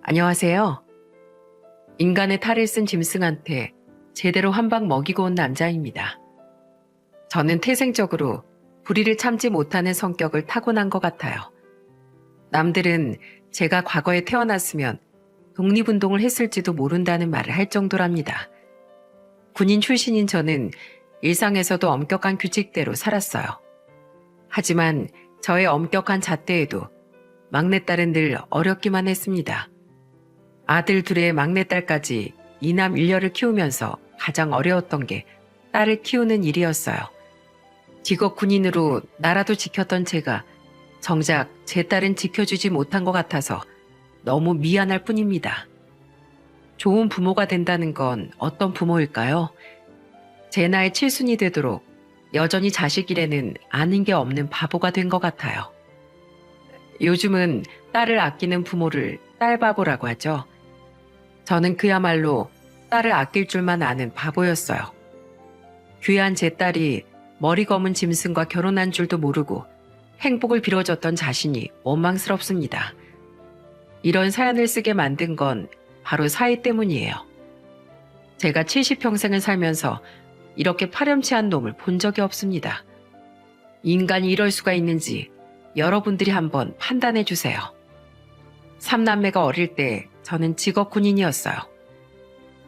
안녕하세요. 인간의 탈을 쓴 짐승한테 제대로 한 방 먹이고 온 남자입니다. 저는 태생적으로 불의를 참지 못하는 성격을 타고난 것 같아요. 남들은 제가 과거에 태어났으면 독립운동을 했을지도 모른다는 말을 할 정도랍니다. 군인 출신인 저는 일상에서도 엄격한 규칙대로 살았어요. 하지만 저의 엄격한 잣대에도 막내딸은 늘 어렵기만 했습니다. 아들 둘의 막내딸까지 이남 일녀를 키우면서 가장 어려웠던 게 딸을 키우는 일이었어요. 직업 군인으로 나라도 지켰던 제가 정작 제 딸은 지켜주지 못한 것 같아서 너무 미안할 뿐입니다. 좋은 부모가 된다는 건 어떤 부모일까요? 제 나이 7순이 되도록 여전히 자식 일에는 아는 게 없는 바보가 된 것 같아요. 요즘은 딸을 아끼는 부모를 딸바보라고 하죠. 저는 그야말로 딸을 아낄 줄만 아는 바보였어요. 귀한 제 딸이 머리 검은 짐승과 결혼한 줄도 모르고 행복을 빌어줬던 자신이 원망스럽습니다. 이런 사연을 쓰게 만든 건 바로 사이 때문이에요. 제가 70평생을 살면서 이렇게 파렴치한 놈을 본 적이 없습니다. 인간이 이럴 수가 있는지 여러분들이 한번 판단해 주세요. 3남매가 어릴 때 저는 직업 군인이었어요.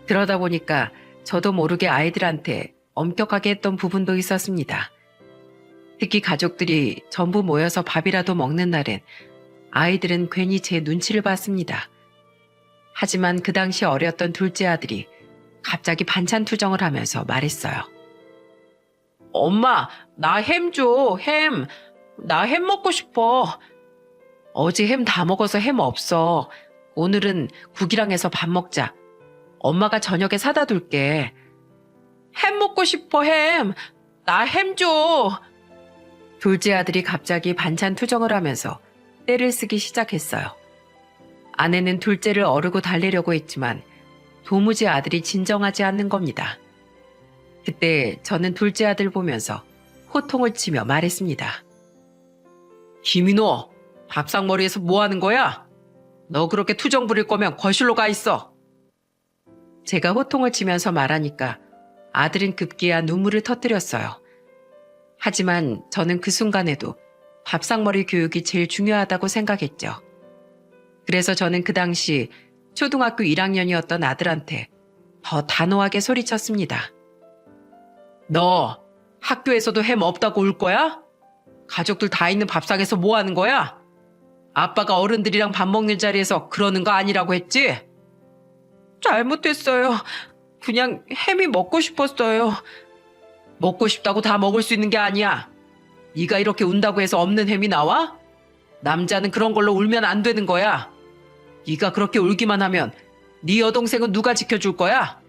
그러다 보니까 저도 모르게 아이들한테 엄격하게 했던 부분도 있었습니다. 특히 가족들이 전부 모여서 밥이라도 먹는 날엔 아이들은 괜히 제 눈치를 봤습니다. 하지만 그 당시 어렸던 둘째 아들이 갑자기 반찬 투정을 하면서 말했어요. 엄마, 나 햄 줘, 햄. 나 햄 먹고 싶어. 어제 햄 다 먹어서 햄 없어. 오늘은 국이랑 해서 밥 먹자. 엄마가 저녁에 사다 둘게. 햄 먹고 싶어, 햄. 나 햄 줘. 둘째 아들이 갑자기 반찬 투정을 하면서 떼를 쓰기 시작했어요. 아내는 둘째를 어르고 달래려고 했지만 도무지 아들이 진정하지 않는 겁니다. 그때 저는 둘째 아들 보면서 호통을 치며 말했습니다. 김인호, 밥상머리에서 뭐 하는 거야? 너 그렇게 투정 부릴 거면 거실로 가 있어. 제가 호통을 치면서 말하니까 아들은 급기야 눈물을 터뜨렸어요. 하지만 저는 그 순간에도 밥상머리 교육이 제일 중요하다고 생각했죠. 그래서 저는 그 당시 초등학교 1학년이었던 아들한테 더 단호하게 소리쳤습니다. 너 학교에서도 햄 없다고 울 거야? 가족들 다 있는 밥상에서 뭐 하는 거야? 아빠가 어른들이랑 밥 먹는 자리에서 그러는 거 아니라고 했지? 잘못했어요. 그냥 햄이 먹고 싶었어요. 먹고 싶다고 다 먹을 수 있는 게 아니야. 네가 이렇게 운다고 해서 없는 햄이 나와? 남자는 그런 걸로 울면 안 되는 거야. 네가 그렇게 울기만 하면 네 여동생은 누가 지켜줄 거야?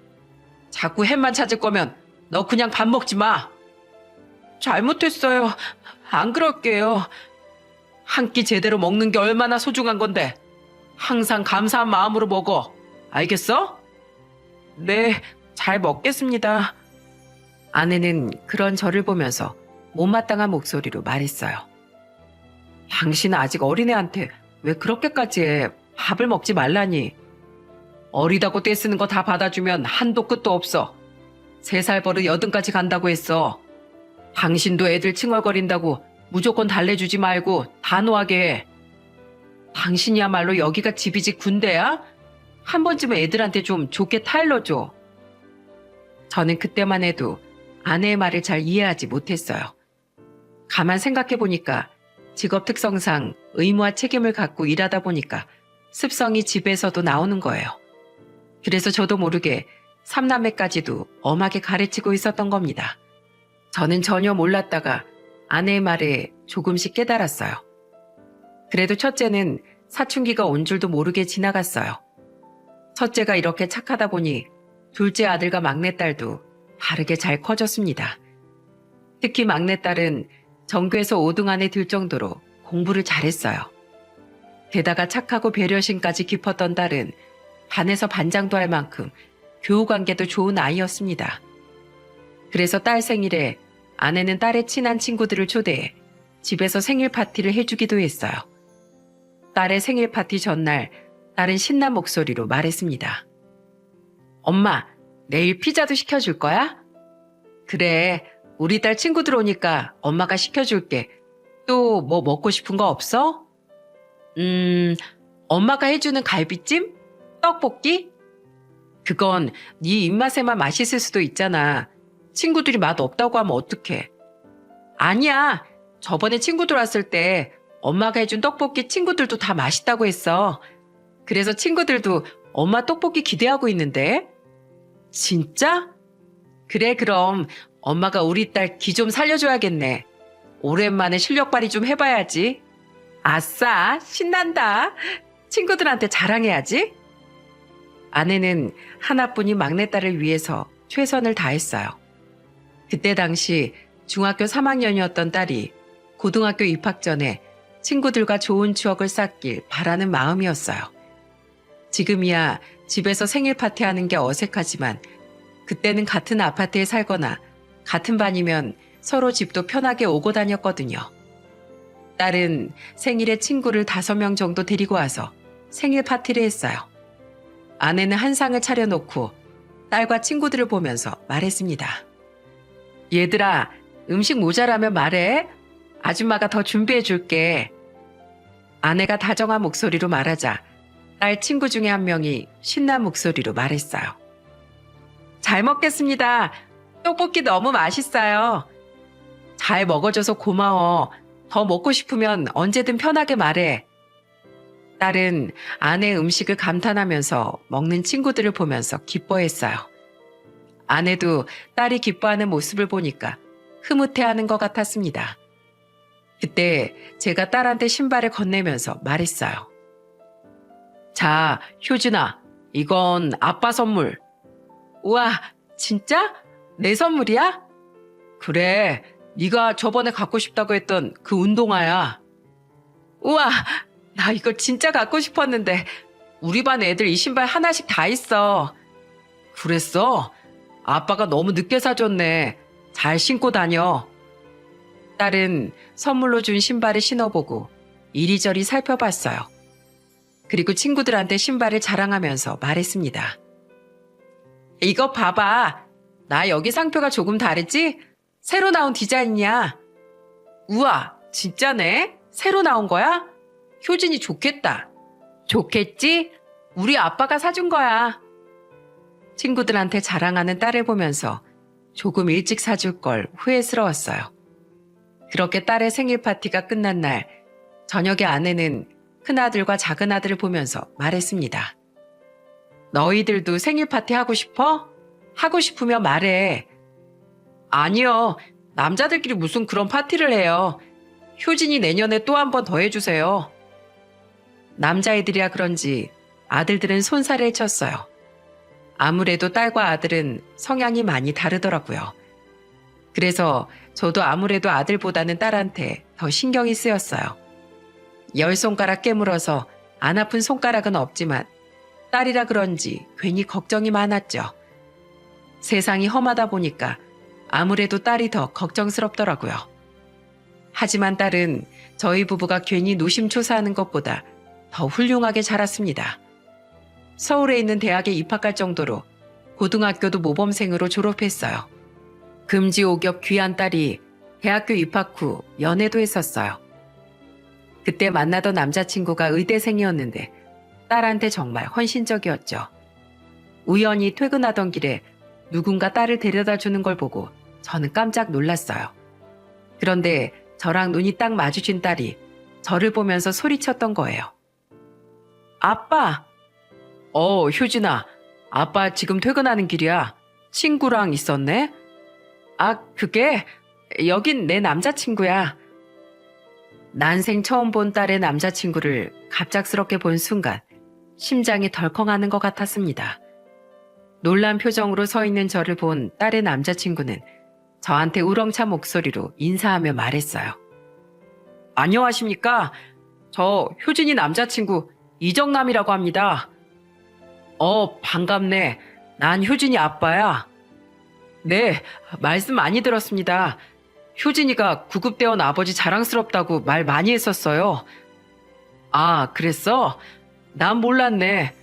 자꾸 햄만 찾을 거면 너 그냥 밥 먹지 마. 잘못했어요. 안 그럴게요. 한 끼 제대로 먹는 게 얼마나 소중한 건데 항상 감사한 마음으로 먹어. 알겠어? 네, 잘 먹겠습니다. 아내는 그런 저를 보면서 못마땅한 목소리로 말했어요. 당신은 아직 어린애한테 왜 그렇게까지 해? 밥을 먹지 말라니. 어리다고 떼쓰는 거 다 받아주면 한도 끝도 없어. 3살 버릇 80까지 간다고 했어. 당신도 애들 칭얼거린다고 무조건 달래주지 말고 단호하게 해. 당신이야말로 여기가 집이지 군대야? 한 번쯤은 애들한테 좀 좋게 타일러줘. 저는 그때만 해도 아내의 말을 잘 이해하지 못했어요. 가만 생각해보니까 직업 특성상 의무와 책임을 갖고 일하다 보니까 습성이 집에서도 나오는 거예요. 그래서 저도 모르게 3남매까지도 엄하게 가르치고 있었던 겁니다. 저는 전혀 몰랐다가 아내의 말에 조금씩 깨달았어요. 그래도 첫째는 사춘기가 온 줄도 모르게 지나갔어요. 첫째가 이렇게 착하다 보니 둘째 아들과 막내딸도 바르게 잘 커졌습니다. 특히 막내딸은 전교에서 5등 안에 들 정도로 공부를 잘했어요. 게다가 착하고 배려심까지 깊었던 딸은 반에서 반장도 할 만큼 교우관계도 좋은 아이였습니다. 그래서 딸 생일에 아내는 딸의 친한 친구들을 초대해 집에서 생일 파티를 해주기도 했어요. 딸의 생일 파티 전날 딸은 신난 목소리로 말했습니다. 엄마, 내일 피자도 시켜줄 거야? 그래, 우리 딸 친구들 오니까 엄마가 시켜줄게. 또 뭐 먹고 싶은 거 없어? 엄마가 해주는 갈비찜? 떡볶이? 그건 네 입맛에만 맛있을 수도 있잖아. 친구들이 맛 없다고 하면 어떡해? 아니야. 저번에 친구들 왔을 때 엄마가 해준 떡볶이 친구들도 다 맛있다고 했어. 그래서 친구들도 엄마 떡볶이 기대하고 있는데. 진짜? 그래, 그럼 엄마가 우리 딸 기 좀 살려줘야겠네. 오랜만에 실력 발휘 좀 해봐야지. 아싸, 신난다. 친구들한테 자랑해야지. 아내는 하나뿐인 막내딸을 위해서 최선을 다했어요. 그때 당시 중학교 3학년이었던 딸이 고등학교 입학 전에 친구들과 좋은 추억을 쌓길 바라는 마음이었어요. 지금이야 집에서 생일 파티하는 게 어색하지만 그때는 같은 아파트에 살거나 같은 반이면 서로 집도 편하게 오고 다녔거든요. 딸은 생일에 친구를 5명 정도 데리고 와서 생일 파티를 했어요. 아내는 한 상을 차려놓고 딸과 친구들을 보면서 말했습니다. 얘들아, 음식 모자라면 말해. 아줌마가 더 준비해 줄게. 아내가 다정한 목소리로 말하자 딸 친구 중에 한 명이 신난 목소리로 말했어요. 잘 먹겠습니다. 떡볶이 너무 맛있어요. 잘 먹어줘서 고마워. 더 먹고 싶으면 언제든 편하게 말해. 딸은 아내의 음식을 감탄하면서 먹는 친구들을 보면서 기뻐했어요. 아내도 딸이 기뻐하는 모습을 보니까 흐뭇해하는 것 같았습니다. 그때 제가 딸한테 신발을 건네면서 말했어요. 자, 효진아, 이건 아빠 선물. 우와, 진짜? 내 선물이야? 그래, 네가 저번에 갖고 싶다고 했던 그 운동화야. 우와, 나 이거 진짜 갖고 싶었는데 우리 반 애들 이 신발 하나씩 다 있어. 그랬어? 아빠가 너무 늦게 사줬네. 잘 신고 다녀. 딸은 선물로 준 신발을 신어보고 이리저리 살펴봤어요. 그리고 친구들한테 신발을 자랑하면서 말했습니다. 이거 봐봐. 나 여기 상표가 조금 다르지? 새로 나온 디자인이야. 우와, 진짜네? 새로 나온 거야? 효진이 좋겠다. 좋겠지? 우리 아빠가 사준 거야. 친구들한테 자랑하는 딸을 보면서 조금 일찍 사줄 걸 후회스러웠어요. 그렇게 딸의 생일 파티가 끝난 날, 저녁에 아내는 큰아들과 작은아들을 보면서 말했습니다. 너희들도 생일 파티 하고 싶어? 하고 싶으면 말해. 아니요. 남자들끼리 무슨 그런 파티를 해요. 효진이 내년에 또 한 번 더 해주세요. 남자애들이라 그런지 아들들은 손살을 쳤어요. 아무래도 딸과 아들은 성향이 많이 다르더라고요. 그래서 저도 아무래도 아들보다는 딸한테 더 신경이 쓰였어요. 10손가락 깨물어서 안 아픈 손가락은 없지만 딸이라 그런지 괜히 걱정이 많았죠. 세상이 험하다 보니까 아무래도 딸이 더 걱정스럽더라고요. 하지만 딸은 저희 부부가 괜히 노심초사하는 것보다 더 훌륭하게 자랐습니다. 서울에 있는 대학에 입학할 정도로 고등학교도 모범생으로 졸업했어요. 금지옥엽 귀한 딸이 대학교 입학 후 연애도 했었어요. 그때 만나던 남자친구가 의대생이었는데 딸한테 정말 헌신적이었죠. 우연히 퇴근하던 길에 누군가 딸을 데려다 주는 걸 보고 저는 깜짝 놀랐어요. 그런데 저랑 눈이 딱 마주친 딸이 저를 보면서 소리쳤던 거예요. 아빠! 효진아, 아빠 지금 퇴근하는 길이야. 친구랑 있었네? 아, 그게 여긴 내 남자친구야. 난생 처음 본 딸의 남자친구를 갑작스럽게 본 순간 심장이 덜컹하는 것 같았습니다. 놀란 표정으로 서 있는 저를 본 딸의 남자친구는 저한테 우렁찬 목소리로 인사하며 말했어요. 안녕하십니까? 저 효진이 남자친구 이정남이라고 합니다. 반갑네. 난 효진이 아빠야. 네, 말씀 많이 들었습니다. 효진이가 구급대원 아버지 자랑스럽다고 말 많이 했었어요. 아, 그랬어? 난 몰랐네.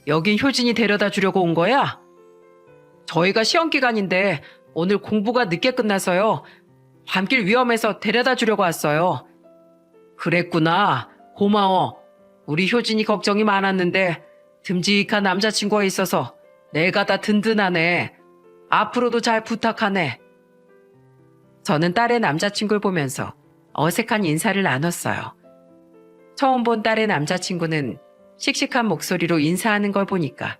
여긴 효진이 데려다 주려고 온 거야? 저희가 시험 기간인데 오늘 공부가 늦게 끝나서요. 밤길 위험해서 데려다 주려고 왔어요. 그랬구나. 고마워. 우리 효진이 걱정이 많았는데 듬직한 남자친구가 있어서 내가 다 든든하네. 앞으로도 잘 부탁하네. 저는 딸의 남자친구를 보면서 어색한 인사를 나눴어요. 처음 본 딸의 남자친구는 씩씩한 목소리로 인사하는 걸 보니까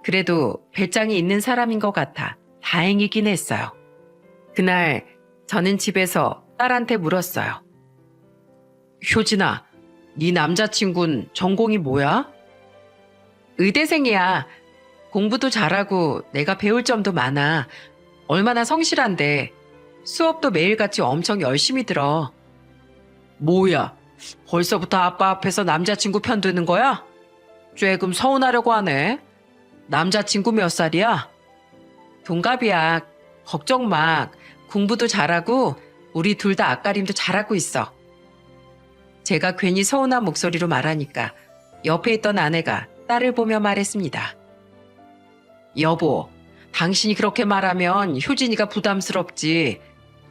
그래도 배짱이 있는 사람인 것 같아 다행이긴 했어요. 그날 저는 집에서 딸한테 물었어요. 효진아, 네 남자친구는 전공이 뭐야? 의대생이야. 공부도 잘하고 내가 배울 점도 많아. 얼마나 성실한데. 수업도 매일같이 엄청 열심히 들어. 뭐야, 벌써부터 아빠 앞에서 남자친구 편드는 거야? 쬐금 서운하려고 하네. 남자친구 몇 살이야? 동갑이야. 걱정 마. 공부도 잘하고 우리 둘 다 앞가림도 잘하고 있어. 제가 괜히 서운한 목소리로 말하니까 옆에 있던 아내가 딸을 보며 말했습니다. 여보, 당신이 그렇게 말하면 효진이가 부담스럽지.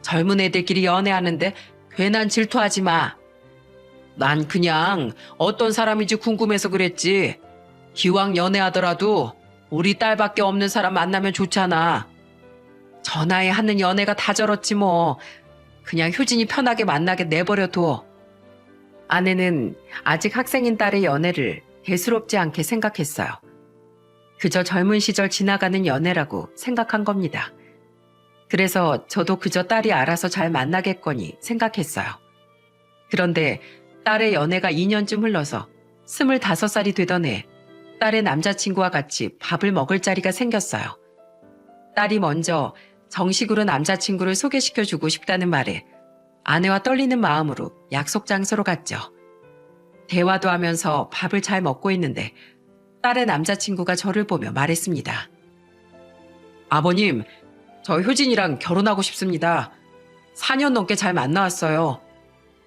젊은 애들끼리 연애하는데 괜한 질투하지 마. 난 그냥 어떤 사람인지 궁금해서 그랬지. 기왕 연애하더라도 우리 딸밖에 없는 사람 만나면 좋잖아. 전화에 하는 연애가 다 저렇지 뭐. 그냥 효진이 편하게 만나게 내버려둬. 아내는 아직 학생인 딸의 연애를 대수롭지 않게 생각했어요. 그저 젊은 시절 지나가는 연애라고 생각한 겁니다. 그래서 저도 그저 딸이 알아서 잘 만나겠거니 생각했어요. 그런데 딸의 연애가 2년쯤 흘러서 25살이 되던 해 딸의 남자친구와 같이 밥을 먹을 자리가 생겼어요. 딸이 먼저 정식으로 남자친구를 소개시켜주고 싶다는 말에 아내와 떨리는 마음으로 약속 장소로 갔죠. 대화도 하면서 밥을 잘 먹고 있는데 딸의 남자친구가 저를 보며 말했습니다. 아버님, 저 효진이랑 결혼하고 싶습니다. 4년 넘게 잘 만나왔어요.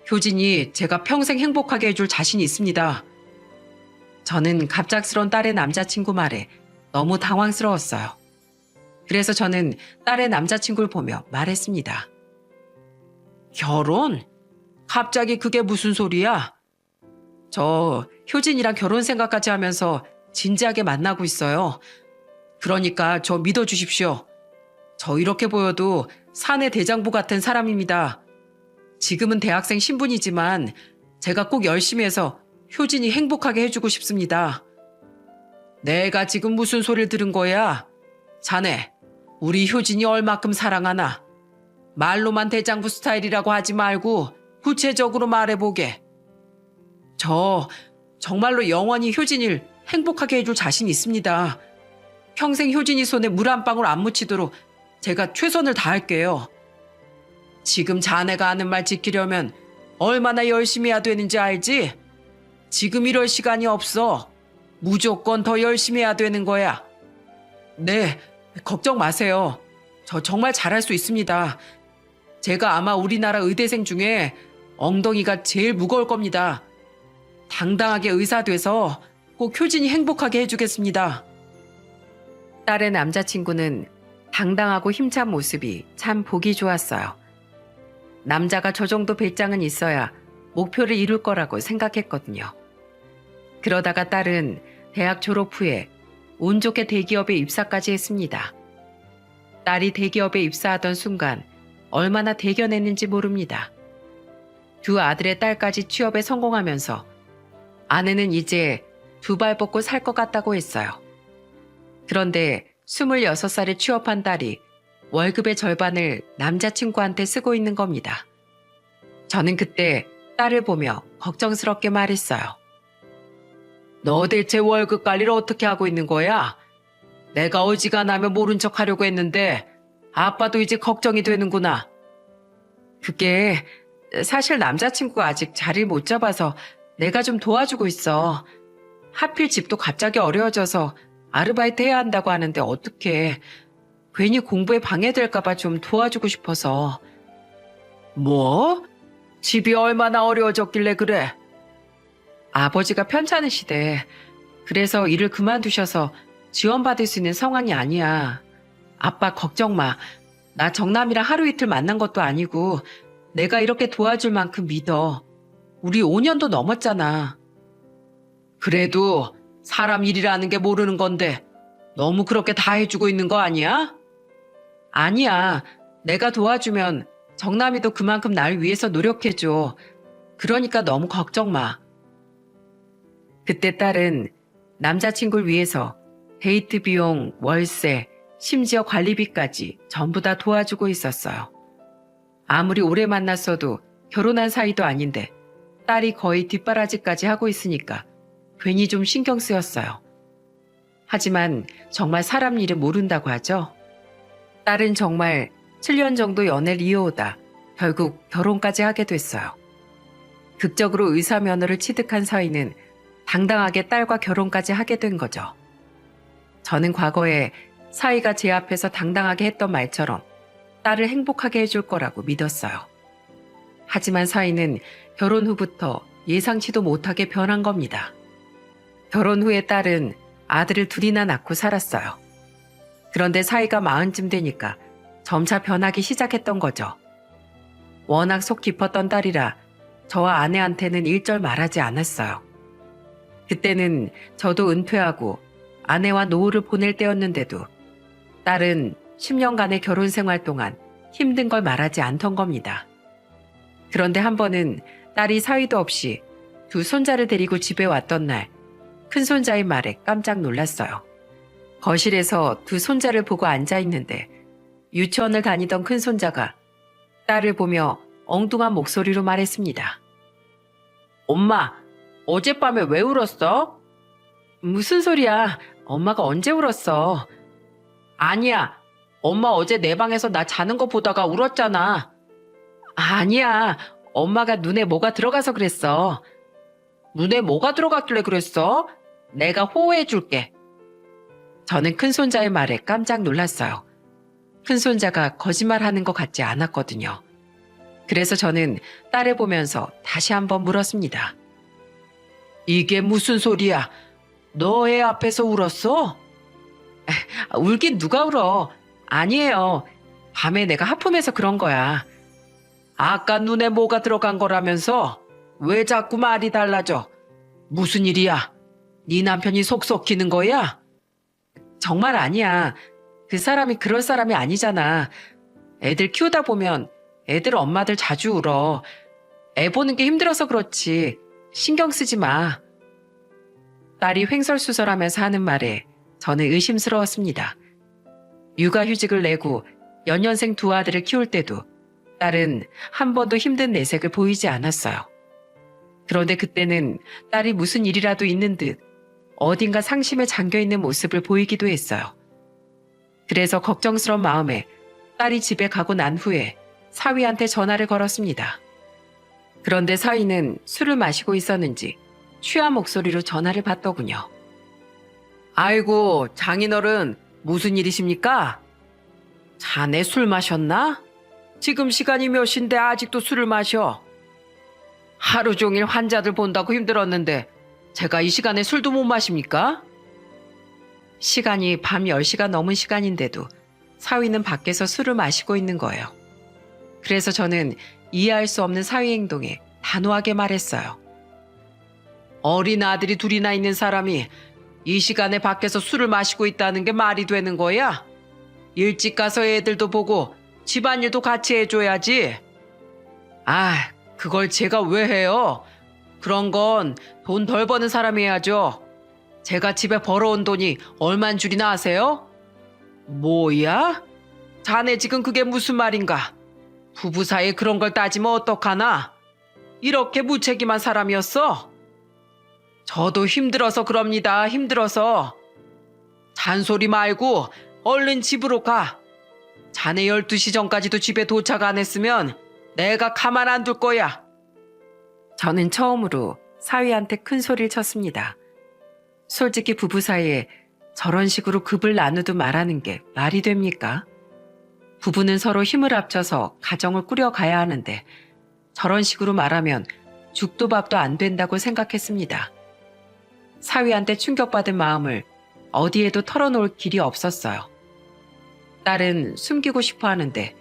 효진이 제가 평생 행복하게 해줄 자신이 있습니다. 저는 갑작스런 딸의 남자친구 말에 너무 당황스러웠어요. 그래서 저는 딸의 남자친구를 보며 말했습니다. 결혼? 갑자기 그게 무슨 소리야? 저 효진이랑 결혼 생각까지 하면서 진지하게 만나고 있어요. 그러니까 저 믿어주십시오. 저 이렇게 보여도 사내 대장부 같은 사람입니다. 지금은 대학생 신분이지만 제가 꼭 열심히 해서 효진이 행복하게 해주고 싶습니다. 내가 지금 무슨 소리를 들은 거야? 자네, 우리 효진이 얼마큼 사랑하나? 말로만 대장부 스타일이라고 하지 말고 구체적으로 말해보게. 저 정말로 영원히 효진이를 행복하게 해줄 자신 있습니다. 평생 효진이 손에 물 한 방울 안 묻히도록 제가 최선을 다할게요. 지금 자네가 하는 말 지키려면 얼마나 열심히 해야 되는지 알지? 지금 이럴 시간이 없어. 무조건 더 열심히 해야 되는 거야. 네, 걱정 마세요. 저 정말 잘할 수 있습니다. 제가 아마 우리나라 의대생 중에 엉덩이가 제일 무거울 겁니다. 당당하게 의사 돼서 꼭 효진이 행복하게 해주겠습니다. 딸의 남자친구는 당당하고 힘찬 모습이 참 보기 좋았어요. 남자가 저 정도 배짱은 있어야 목표를 이룰 거라고 생각했거든요. 그러다가 딸은 대학 졸업 후에 운 좋게 대기업에 입사까지 했습니다. 딸이 대기업에 입사하던 순간 얼마나 대견했는지 모릅니다. 두 아들의 딸까지 취업에 성공하면서 아내는 이제 두 발 뻗고 살 것 같다고 했어요. 그런데 26살에 취업한 딸이 월급의 절반을 남자친구한테 쓰고 있는 겁니다. 저는 그때 딸을 보며 걱정스럽게 말했어요. 너 대체 월급 관리를 어떻게 하고 있는 거야? 내가 어지간하면 모른 척 하려고 했는데 아빠도 이제 걱정이 되는구나. 그게 사실 남자친구가 아직 자리를 못 잡아서 내가 좀 도와주고 있어. 하필 집도 갑자기 어려워져서 아르바이트 해야 한다고 하는데 어떡해. 괜히 공부에 방해될까봐 좀 도와주고 싶어서. 뭐? 집이 얼마나 어려워졌길래 그래? 아버지가 편찮으시대. 그래서 일을 그만두셔서 지원받을 수 있는 상황이 아니야. 아빠 걱정 마. 나 정남이랑 하루 이틀 만난 것도 아니고 내가 이렇게 도와줄 만큼 믿어. 우리 5년도 넘었잖아. 그래도 사람 일이라는 게 모르는 건데 너무 그렇게 다 해주고 있는 거 아니야? 아니야. 내가 도와주면 정남이도 그만큼 날 위해서 노력해줘. 그러니까 너무 걱정 마. 그때 딸은 남자친구를 위해서 데이트 비용, 월세, 심지어 관리비까지 전부 다 도와주고 있었어요. 아무리 오래 만났어도 결혼한 사이도 아닌데 딸이 거의 뒷바라지까지 하고 있으니까 괜히 좀 신경 쓰였어요. 하지만 정말 사람 일을 모른다고 하죠. 딸은 정말 7년 정도 연애를 이어오다 결국 결혼까지 하게 됐어요. 극적으로 의사 면허를 취득한 사위는 당당하게 딸과 결혼까지 하게 된 거죠. 저는 과거에 사위가 제 앞에서 당당하게 했던 말처럼 딸을 행복하게 해줄 거라고 믿었어요. 하지만 사위는 결혼 후부터 예상치도 못하게 변한 겁니다. 결혼 후에 딸은 아들을 둘이나 낳고 살았어요. 그런데 사위가 40쯤 되니까 점차 변하기 시작했던 거죠. 워낙 속 깊었던 딸이라 저와 아내한테는 일절 말하지 않았어요. 그때는 저도 은퇴하고 아내와 노후를 보낼 때였는데도 딸은 10년간의 결혼 생활 동안 힘든 걸 말하지 않던 겁니다. 그런데 한 번은 딸이 사위도 없이 두 손자를 데리고 집에 왔던 날 큰손자의 말에 깜짝 놀랐어요. 거실에서 두 손자를 보고 앉아 있는데 유치원을 다니던 큰손자가 딸을 보며 엉뚱한 목소리로 말했습니다. 엄마, 어젯밤에 왜 울었어? 무슨 소리야? 엄마가 언제 울었어? 아니야, 엄마 어제 내 방에서 나 자는 거 보다가 울었잖아. 아니야, 엄마가 눈에 뭐가 들어가서 그랬어. 눈에 뭐가 들어갔길래 그랬어? 내가 호호해 줄게. 저는 큰손자의 말에 깜짝 놀랐어요. 큰손자가 거짓말하는 것 같지 않았거든요. 그래서 저는 딸을 보면서 다시 한번 물었습니다. 이게 무슨 소리야? 너 애 앞에서 울었어? 울긴 누가 울어? 아니에요. 밤에 내가 하품해서 그런 거야. 아까 눈에 뭐가 들어간 거라면서 왜 자꾸 말이 달라져? 무슨 일이야? 네 남편이 속 썩히는 거야? 정말 아니야. 그 사람이 그럴 사람이 아니잖아. 애들 키우다 보면 애들 엄마들 자주 울어. 애 보는 게 힘들어서 그렇지. 신경 쓰지 마. 딸이 횡설수설하면서 하는 말에 저는 의심스러웠습니다. 육아휴직을 내고 연년생 두 아들을 키울 때도 딸은 한 번도 힘든 내색을 보이지 않았어요. 그런데 그때는 딸이 무슨 일이라도 있는 듯 어딘가 상심에 잠겨있는 모습을 보이기도 했어요. 그래서 걱정스러운 마음에 딸이 집에 가고 난 후에 사위한테 전화를 걸었습니다. 그런데 사위는 술을 마시고 있었는지 취한 목소리로 전화를 받더군요. 아이고, 장인어른 무슨 일이십니까? 자네 술 마셨나? 지금 시간이 몇 시인데 아직도 술을 마셔. 하루 종일 환자들 본다고 힘들었는데 제가 이 시간에 술도 못 마십니까? 시간이 밤 10시가 넘은 시간인데도 사위는 밖에서 술을 마시고 있는 거예요. 그래서 저는 이해할 수 없는 사위 행동에 단호하게 말했어요. 어린 아들이 둘이나 있는 사람이 이 시간에 밖에서 술을 마시고 있다는 게 말이 되는 거야? 일찍 가서 애들도 보고 집안일도 같이 해줘야지. 아, 그걸 제가 왜 해요? 그런 건 돈 덜 버는 사람이 해야죠. 제가 집에 벌어온 돈이 얼만 줄이나 아세요? 뭐야? 자네 지금 그게 무슨 말인가? 부부 사이에 그런 걸 따지면 어떡하나? 이렇게 무책임한 사람이었어? 저도 힘들어서 그럽니다. 힘들어서. 잔소리 말고 얼른 집으로 가. 자네 12시 전까지도 집에 도착 안 했으면 내가 가만 안 둘 거야. 저는 처음으로 사위한테 큰 소리를 쳤습니다. 솔직히 부부 사이에 저런 식으로 급을 나누듯 말하는 게 말이 됩니까? 부부는 서로 힘을 합쳐서 가정을 꾸려가야 하는데 저런 식으로 말하면 죽도 밥도 안 된다고 생각했습니다. 사위한테 충격받은 마음을 어디에도 털어놓을 길이 없었어요. 딸은 숨기고 싶어 하는데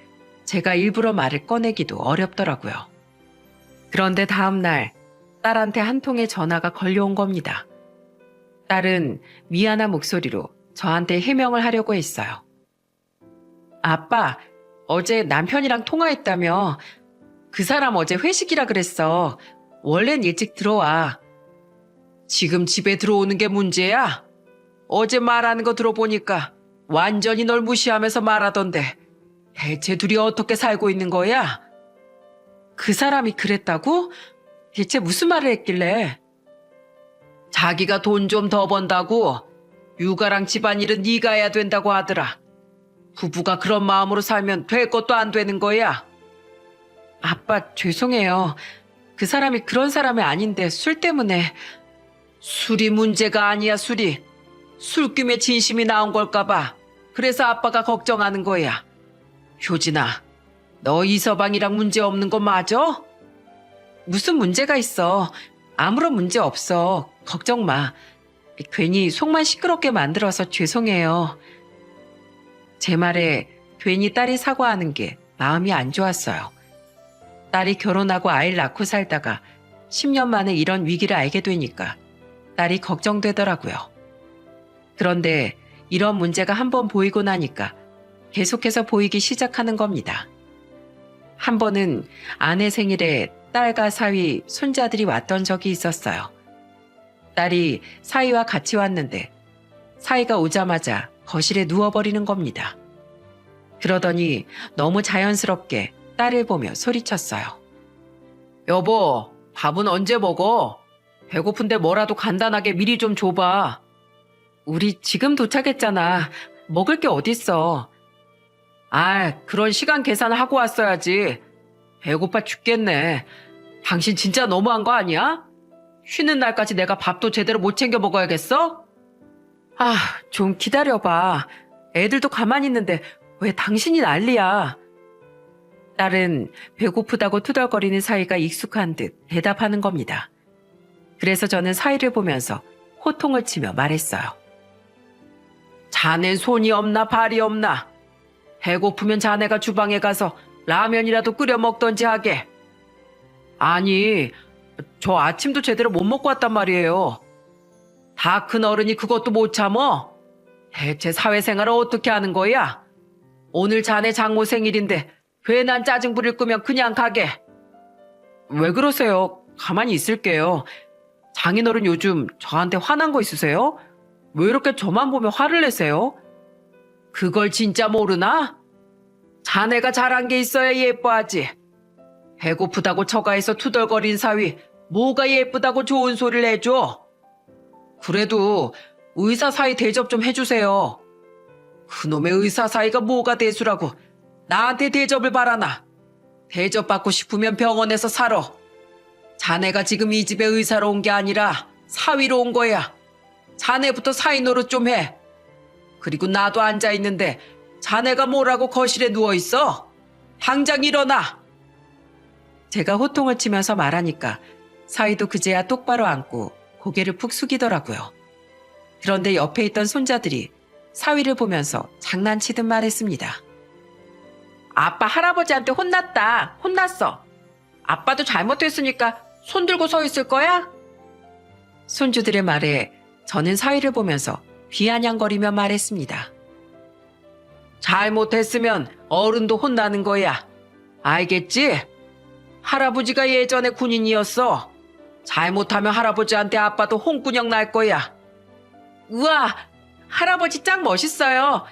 제가 일부러 말을 꺼내기도 어렵더라고요. 그런데 다음 날 딸한테 한 통의 전화가 걸려온 겁니다. 딸은 미안한 목소리로 저한테 해명을 하려고 했어요. 아빠, 어제 남편이랑 통화했다며. 그 사람 어제 회식이라 그랬어. 원래는 일찍 들어와. 지금 집에 들어오는 게 문제야? 어제 말하는 거 들어보니까 완전히 널 무시하면서 말하던데 대체 둘이 어떻게 살고 있는 거야? 그 사람이 그랬다고? 대체 무슨 말을 했길래? 자기가 돈 좀 더 번다고 육아랑 집안일은 네가 해야 된다고 하더라. 부부가 그런 마음으로 살면 될 것도 안 되는 거야. 아빠, 죄송해요. 그 사람이 그런 사람이 아닌데 술 때문에. 술이 문제가 아니야, 술이. 술김에 진심이 나온 걸까 봐. 그래서 아빠가 걱정하는 거야. 효진아, 너 이서방이랑 문제 없는 거 맞아? 무슨 문제가 있어. 아무런 문제 없어. 걱정 마. 괜히 속만 시끄럽게 만들어서 죄송해요. 제 말에 괜히 딸이 사과하는 게 마음이 안 좋았어요. 딸이 결혼하고 아이를 낳고 살다가 10년 만에 이런 위기를 알게 되니까 딸이 걱정되더라고요. 그런데 이런 문제가 한번 보이고 나니까 계속해서 보이기 시작하는 겁니다. 한 번은 아내 생일에 딸과 사위, 손자들이 왔던 적이 있었어요. 딸이 사위와 같이 왔는데 사위가 오자마자 거실에 누워버리는 겁니다. 그러더니 너무 자연스럽게 딸을 보며 소리쳤어요. 여보, 밥은 언제 먹어? 배고픈데 뭐라도 간단하게 미리 좀 줘봐. 우리 지금 도착했잖아. 먹을 게 어딨어. 아, 그런 시간 계산을 하고 왔어야지. 배고파 죽겠네. 당신 진짜 너무한 거 아니야? 쉬는 날까지 내가 밥도 제대로 못 챙겨 먹어야겠어? 아, 좀 기다려봐. 애들도 가만히 있는데 왜 당신이 난리야? 딸은 배고프다고 투덜거리는 사위가 익숙한 듯 대답하는 겁니다. 그래서 저는 사위를 보면서 호통을 치며 말했어요. 자넨 손이 없나 발이 없나? 배고프면 자네가 주방에 가서 라면이라도 끓여 먹던지 하게. 아니, 저 아침도 제대로 못 먹고 왔단 말이에요. 다 큰 어른이 그것도 못 참어? 대체 사회생활을 어떻게 하는 거야? 오늘 자네 장모 생일인데 괜한 짜증 부릴 거면 그냥 가게. 왜 그러세요? 가만히 있을게요. 장인어른 요즘 저한테 화난 거 있으세요? 왜 이렇게 저만 보면 화를 내세요? 그걸 진짜 모르나? 자네가 잘한 게 있어야 예뻐하지. 배고프다고 처가에서 투덜거린 사위 뭐가 예쁘다고 좋은 소리를 해줘. 그래도 의사 사이 대접 좀 해주세요. 그놈의 의사 사이가 뭐가 대수라고 나한테 대접을 바라나. 대접받고 싶으면 병원에서 살아. 자네가 지금 이 집에 의사로 온 게 아니라 사위로 온 거야. 자네부터 사위 노릇 좀 해. 그리고 나도 앉아있는데 자네가 뭐라고 거실에 누워있어? 당장 일어나. 제가 호통을 치면서 말하니까 사위도 그제야 똑바로 앉고 고개를 푹 숙이더라고요. 그런데 옆에 있던 손자들이 사위를 보면서 장난치듯 말했습니다. 아빠 할아버지한테 혼났다. 혼났어. 아빠도 잘못했으니까 손 들고 서 있을 거야? 손주들의 말에 저는 사위를 보면서 비아냥거리며 말했습니다. 잘못했으면 어른도 혼나는 거야. 알겠지? 할아버지가 예전에 군인이었어. 잘못하면 할아버지한테 아빠도 홍군형 날 거야. 우와, 할아버지 짱 멋있어요.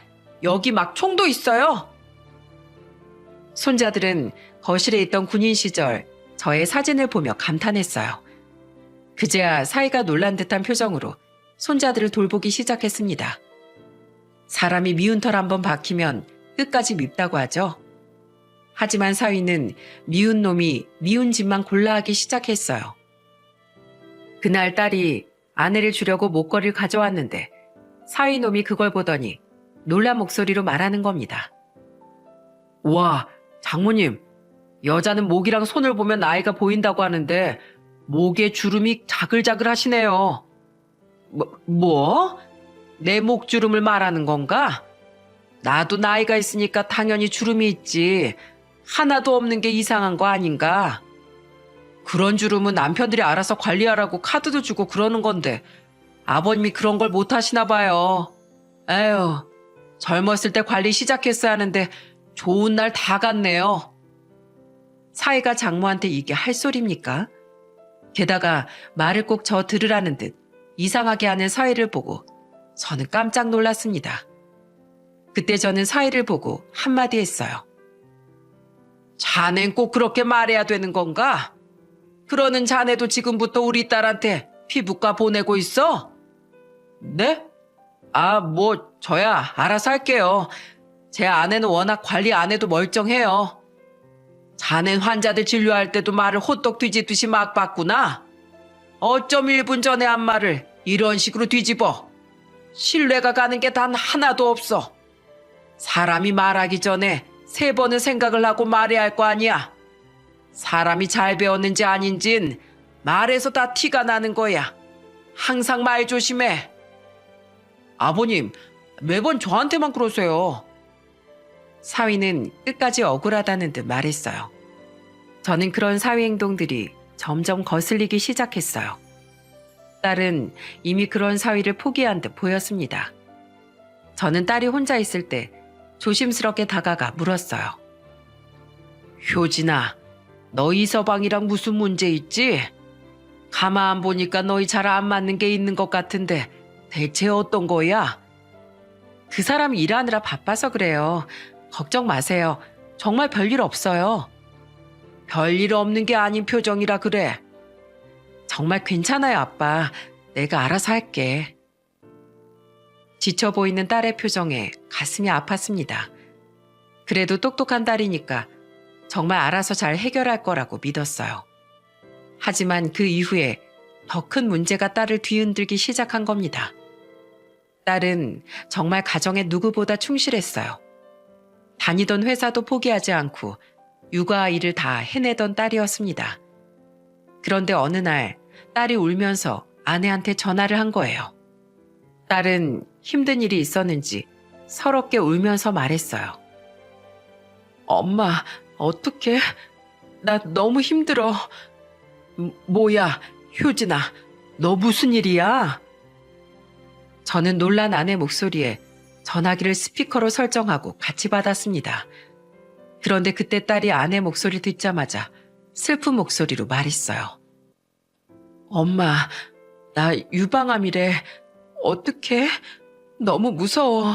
여기 막 총도 있어요. 손자들은 거실에 있던 군인 시절 저의 사진을 보며 감탄했어요. 그제야 사이가 놀란 듯한 표정으로 손자들을 돌보기 시작했습니다. 사람이 미운 털 한번 박히면 끝까지 밉다고 하죠. 하지만 사위는 미운 놈이 미운 짓만 골라 하기 시작했어요. 그날 딸이 아내를 주려고 목걸이를 가져왔는데 사위 놈이 그걸 보더니 놀란 목소리로 말하는 겁니다. 와, 장모님, 여자는 목이랑 손을 보면 나이가 보인다고 하는데 목에 주름이 자글자글 하시네요. 뭐? 내 목주름을 말하는 건가? 나도 나이가 있으니까 당연히 주름이 있지. 하나도 없는 게 이상한 거 아닌가? 그런 주름은 남편들이 알아서 관리하라고 카드도 주고 그러는 건데 아버님이 그런 걸 못 하시나 봐요. 에휴, 젊었을 때 관리 시작했어야 하는데 좋은 날 다 갔네요. 사위가 장모한테 이게 할 소리입니까? 게다가 말을 꼭 저 들으라는 듯 이상하게 하는 사위를 보고 저는 깜짝 놀랐습니다. 그때 저는 사위를 보고 한마디 했어요. 자넨 꼭 그렇게 말해야 되는 건가? 그러는 자네도 지금부터 우리 딸한테 피부과 보내고 있어? 네? 저야 알아서 할게요. 제 아내는 워낙 관리 안 해도 멀쩡해요. 자넨 환자들 진료할 때도 말을 호떡 뒤집듯이 막 봤구나. 어쩜 1분 전에 한 말을 이런 식으로 뒤집어. 신뢰가 가는 게 단 하나도 없어. 사람이 말하기 전에 3번은 생각을 하고 말해야 할 거 아니야. 사람이 잘 배웠는지 아닌진 말에서 다 티가 나는 거야. 항상 말 조심해. 아버님, 매번 저한테만 그러세요. 사위는 끝까지 억울하다는 듯 말했어요. 저는 그런 사위 행동들이 점점 거슬리기 시작했어요. 딸은 이미 그런 사위를 포기한 듯 보였습니다. 저는 딸이 혼자 있을 때 조심스럽게 다가가 물었어요. 효진아, 너희 서방이랑 무슨 문제 있지? 가만 보니까 너희 잘 안 맞는 게 있는 것 같은데 대체 어떤 거야? 그 사람이 일하느라 바빠서 그래요. 걱정 마세요. 정말 별일 없어요. 별일 없는 게 아닌 표정이라 그래. 정말 괜찮아요, 아빠. 내가 알아서 할게. 지쳐 보이는 딸의 표정에 가슴이 아팠습니다. 그래도 똑똑한 딸이니까 정말 알아서 잘 해결할 거라고 믿었어요. 하지만 그 이후에 더 큰 문제가 딸을 뒤흔들기 시작한 겁니다. 딸은 정말 가정에 누구보다 충실했어요. 다니던 회사도 포기하지 않고 육아 일을 다 해내던 딸이었습니다. 그런데 어느 날 딸이 울면서 아내한테 전화를 한 거예요. 딸은 힘든 일이 있었는지 서럽게 울면서 말했어요. 엄마, 어떡해? 나 너무 힘들어. 뭐야, 효진아, 너 무슨 일이야? 저는 놀란 아내 목소리에 전화기를 스피커로 설정하고 같이 받았습니다. 그런데 그때 딸이 아내 목소리를 듣자마자 슬픈 목소리로 말했어요. 엄마, 나 유방암이래. 어떡해? 너무 무서워.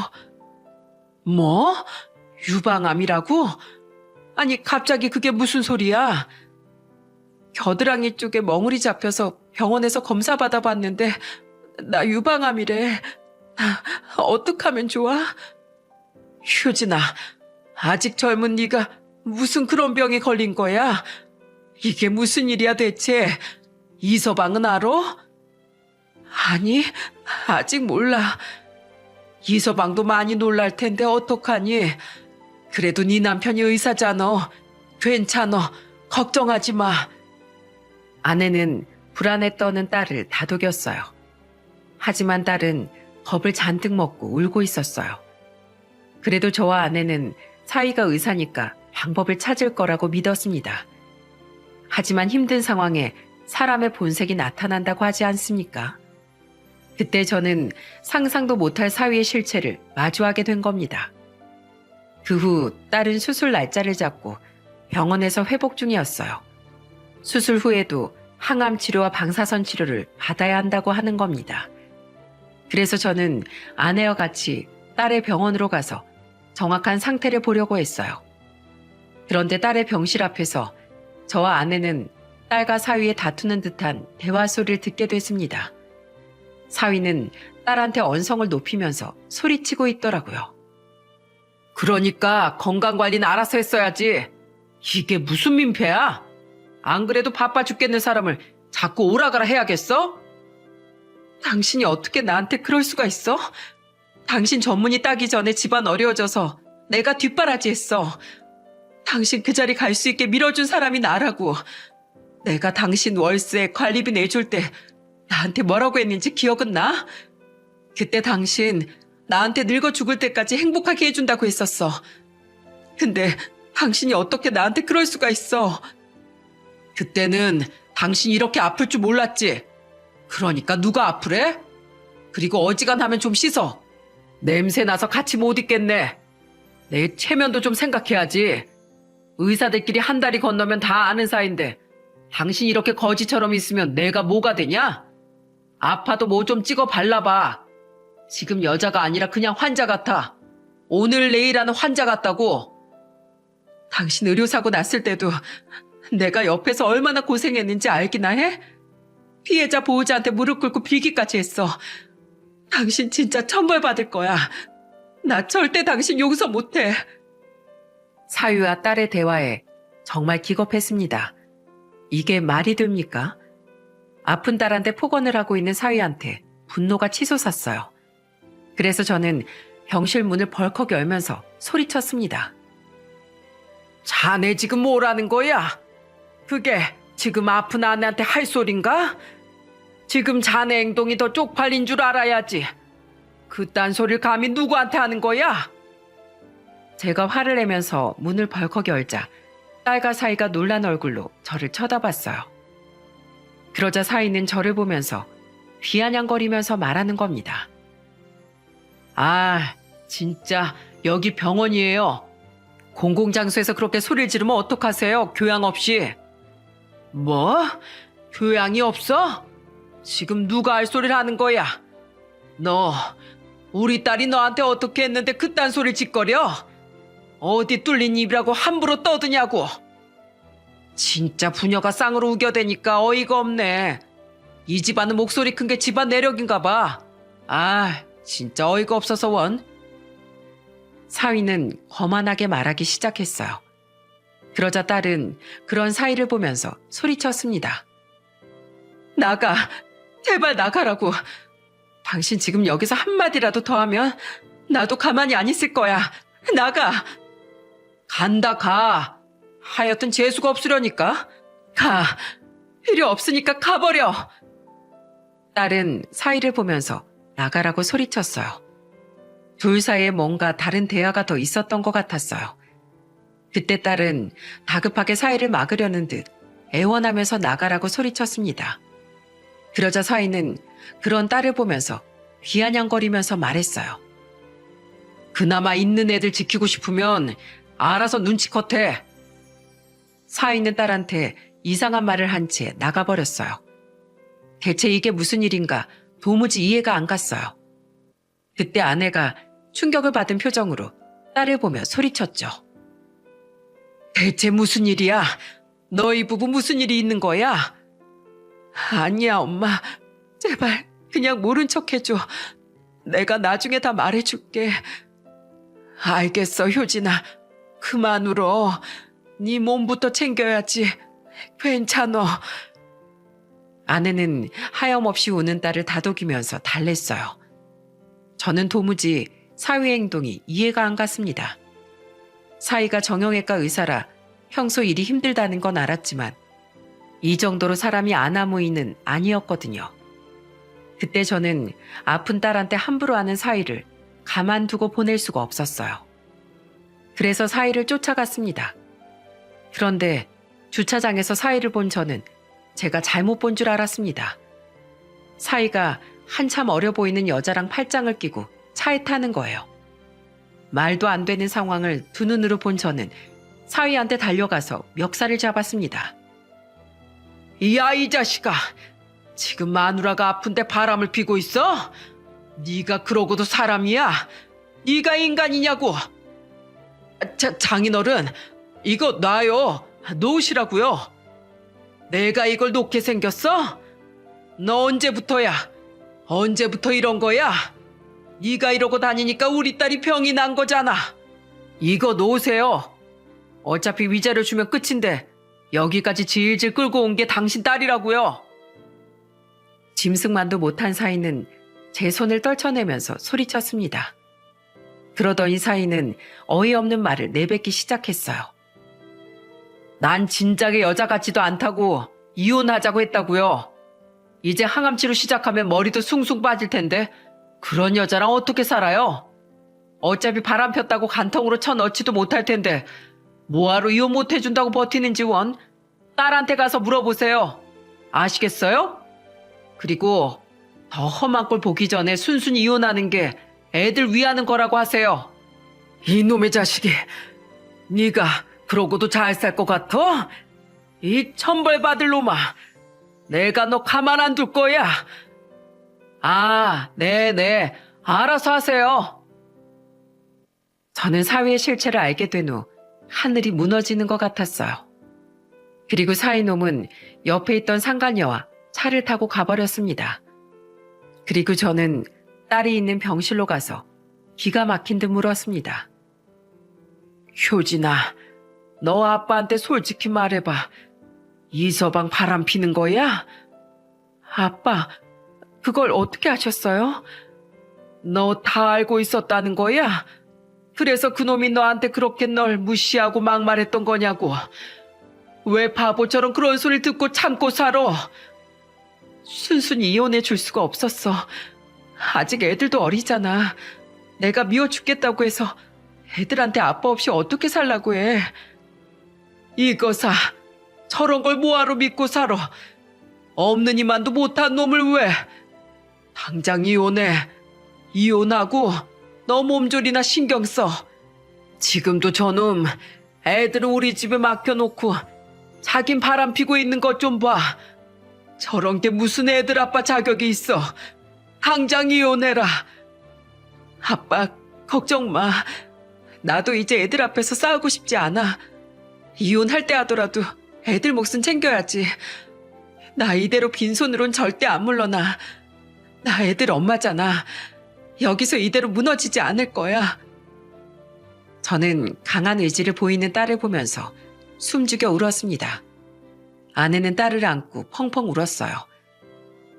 뭐? 유방암이라고? 아니, 갑자기 그게 무슨 소리야? 겨드랑이 쪽에 멍울이 잡혀서 병원에서 검사 받아봤는데 나 유방암이래. 어떡하면 좋아? 효진아, 아직 젊은 네가 무슨 그런 병에 걸린 거야? 이게 무슨 일이야 대체? 이서방은 알아? 아니, 아직 몰라. 이서방도 많이 놀랄 텐데 어떡하니? 그래도 네 남편이 의사잖아. 괜찮아. 걱정하지 마. 아내는 불안에 떠는 딸을 다독였어요. 하지만 딸은 겁을 잔뜩 먹고 울고 있었어요. 그래도 저와 아내는 사위가 의사니까 방법을 찾을 거라고 믿었습니다. 하지만 힘든 상황에 사람의 본색이 나타난다고 하지 않습니까? 그때 저는 상상도 못할 사위의 실체를 마주하게 된 겁니다. 그 후 딸은 수술 날짜를 잡고 병원에서 회복 중이었어요. 수술 후에도 항암 치료와 방사선 치료를 받아야 한다고 하는 겁니다. 그래서 저는 아내와 같이 딸의 병원으로 가서 정확한 상태를 보려고 했어요. 그런데 딸의 병실 앞에서 저와 아내는 딸과 사위의 다투는 듯한 대화 소리를 듣게 됐습니다. 사위는 딸한테 언성을 높이면서 소리치고 있더라고요. 그러니까 건강관리는 알아서 했어야지. 이게 무슨 민폐야? 안 그래도 바빠 죽겠는 사람을 자꾸 오라가라 해야겠어? 당신이 어떻게 나한테 그럴 수가 있어? 당신 전문의 따기 전에 집안 어려워져서 내가 뒷바라지했어. 당신 그 자리 갈 수 있게 밀어준 사람이 나라고. 내가 당신 월세 관리비 내줄 때 나한테 뭐라고 했는지 기억은 나? 그때 당신 나한테 늙어 죽을 때까지 행복하게 해준다고 했었어. 근데 당신이 어떻게 나한테 그럴 수가 있어? 그때는 당신이 이렇게 아플 줄 몰랐지. 그러니까 누가 아프래? 그리고 어지간하면 좀 씻어. 냄새 나서 같이 못 있겠네. 내 체면도 좀 생각해야지. 의사들끼리 한 달이 건너면 다 아는 사이인데 당신이 이렇게 거지처럼 있으면 내가 뭐가 되냐? 아파도 뭐 좀 찍어 발라봐. 지금 여자가 아니라 그냥 환자 같아. 오늘 내일 하는 환자 같다고. 당신 의료사고 났을 때도 내가 옆에서 얼마나 고생했는지 알기나 해? 피해자 보호자한테 무릎 꿇고 빌기까지 했어. 당신 진짜 천벌받을 거야. 나 절대 당신 용서 못해. 사위와 딸의 대화에 정말 기겁했습니다. 이게 말이 됩니까? 아픈 딸한테 폭언을 하고 있는 사위한테 분노가 치솟았어요. 그래서 저는 병실 문을 벌컥 열면서 소리쳤습니다. 자네 지금 뭐라는 거야? 그게 지금 아픈 아내한테 할 소린가? 지금 자네 행동이 더 쪽팔린 줄 알아야지. 그딴 소리를 감히 누구한테 하는 거야? 제가 화를 내면서 문을 벌컥 열자 딸과 사위가 놀란 얼굴로 저를 쳐다봤어요. 그러자 사위는 저를 보면서 비아냥거리면서 말하는 겁니다. 아, 진짜 여기 병원이에요. 공공장소에서 그렇게 소리를 지르면 어떡하세요? 교양 없이. 뭐? 교양이 없어? 지금 누가 할 소리를 하는 거야? 너, 우리 딸이 너한테 어떻게 했는데 그딴 소리 짓거려? 어디 뚫린 입이라고 함부로 떠드냐고. 진짜 부녀가 쌍으로 우겨대니까 어이가 없네. 이 집안은 목소리 큰 게 집안 내력인가 봐. 아, 진짜 어이가 없어서 원. 사위는 거만하게 말하기 시작했어요. 그러자 딸은 그런 사위를 보면서 소리쳤습니다. 나가. 제발 나가라고. 당신 지금 여기서 한마디라도 더 하면 나도 가만히 안 있을 거야. 나가. 간다 가. 하여튼 재수가 없으려니까. 가. 필요 없으니까 가버려. 딸은 사위를 보면서 나가라고 소리쳤어요. 둘 사이에 뭔가 다른 대화가 더 있었던 것 같았어요. 그때 딸은 다급하게 사위를 막으려는 듯 애원하면서 나가라고 소리쳤습니다. 그러자 사위는 그런 딸을 보면서 비아냥거리면서 말했어요. 그나마 있는 애들 지키고 싶으면 알아서 눈치껏 해. 사위는 딸한테 이상한 말을 한 채 나가버렸어요. 대체 이게 무슨 일인가 도무지 이해가 안 갔어요. 그때 아내가 충격을 받은 표정으로 딸을 보며 소리쳤죠. 대체 무슨 일이야? 너희 부부 무슨 일이 있는 거야? 아니야, 엄마. 제발 그냥 모른 척 해줘. 내가 나중에 다 말해줄게. 알겠어, 효진아. 그만 울어. 네 몸부터 챙겨야지. 괜찮어. 아내는 하염없이 우는 딸을 다독이면서 달랬어요. 저는 도무지 사위의 행동이 이해가 안 갔습니다. 사위가 정형외과 의사라 평소 일이 힘들다는 건 알았지만 이 정도로 사람이 아나무인은 아니었거든요. 그때 저는 아픈 딸한테 함부로 하는 사위를 가만두고 보낼 수가 없었어요. 그래서 사위를 쫓아갔습니다. 그런데 주차장에서 사위를 본 저는 제가 잘못 본 줄 알았습니다. 사위가 한참 어려 보이는 여자랑 팔짱을 끼고 차에 타는 거예요. 말도 안 되는 상황을 두 눈으로 본 저는 사위한테 달려가서 멱살을 잡았습니다. 야, 이 자식아. 지금 마누라가 아픈데 바람을 피고 있어? 네가 그러고도 사람이야? 네가 인간이냐고. 장인어른, 이거 놔요. 놓으시라고요. 내가 이걸 놓게 생겼어? 너 언제부터야? 언제부터 이런 거야? 네가 이러고 다니니까 우리 딸이 병이 난 거잖아. 이거 놓으세요. 어차피 위자료 주면 끝인데 여기까지 질질 끌고 온 게 당신 딸이라고요. 짐승만도 못한 사위는 제 손을 떨쳐내면서 소리쳤습니다. 그러더니 사위는 어이없는 말을 내뱉기 시작했어요. 난 진작에 여자 같지도 않다고. 이혼하자고 했다고요. 이제 항암치료 시작하면 머리도 숭숭 빠질 텐데 그런 여자랑 어떻게 살아요? 어차피 바람 폈다고 간통으로 쳐넣지도 못할 텐데 뭐하러 이혼 못 해준다고 버티는지 원 딸한테 가서 물어보세요. 아시겠어요? 그리고 더 험한 꼴 보기 전에 순순히 이혼하는 게 애들 위하는 거라고 하세요. 이놈의 자식이 네가 그러고도 잘 살 것 같아? 이 천벌받을 놈아. 내가 너 가만 안 둘 거야. 아, 네네. 알아서 하세요. 저는 사위의 실체를 알게 된 후 하늘이 무너지는 것 같았어요. 그리고 사위놈은 옆에 있던 상간녀와 차를 타고 가버렸습니다. 그리고 저는 딸이 있는 병실로 가서 기가 막힌 듯 물었습니다. 효진아, 너 아빠한테 솔직히 말해봐. 이서방 바람 피는 거야? 아빠, 그걸 어떻게 아셨어요? 너 다 알고 있었다는 거야? 그래서 그놈이 너한테 그렇게 널 무시하고 막말했던 거냐고. 왜 바보처럼 그런 소리를 듣고 참고 살아? 순순히 이혼해 줄 수가 없었어. 아직 애들도 어리잖아. 내가 미워 죽겠다고 해서 애들한테 아빠 없이 어떻게 살라고 해. 이거사, 저런 걸 뭐하러 믿고 살아. 없는 이만도 못한 놈을 왜. 당장 이혼해. 이혼하고 너 몸조리나 신경 써. 지금도 저놈 애들을 우리 집에 맡겨놓고 자긴 바람 피고 있는 것 좀 봐. 저런 게 무슨 애들 아빠 자격이 있어. 당장 이혼해라. 아빠 걱정 마. 나도 이제 애들 앞에서 싸우고 싶지 않아. 이혼할 때 하더라도 애들 몫은 챙겨야지. 나 이대로 빈손으론 절대 안 물러나. 나 애들 엄마잖아. 여기서 이대로 무너지지 않을 거야. 저는 강한 의지를 보이는 딸을 보면서 숨죽여 울었습니다. 아내는 딸을 안고 펑펑 울었어요.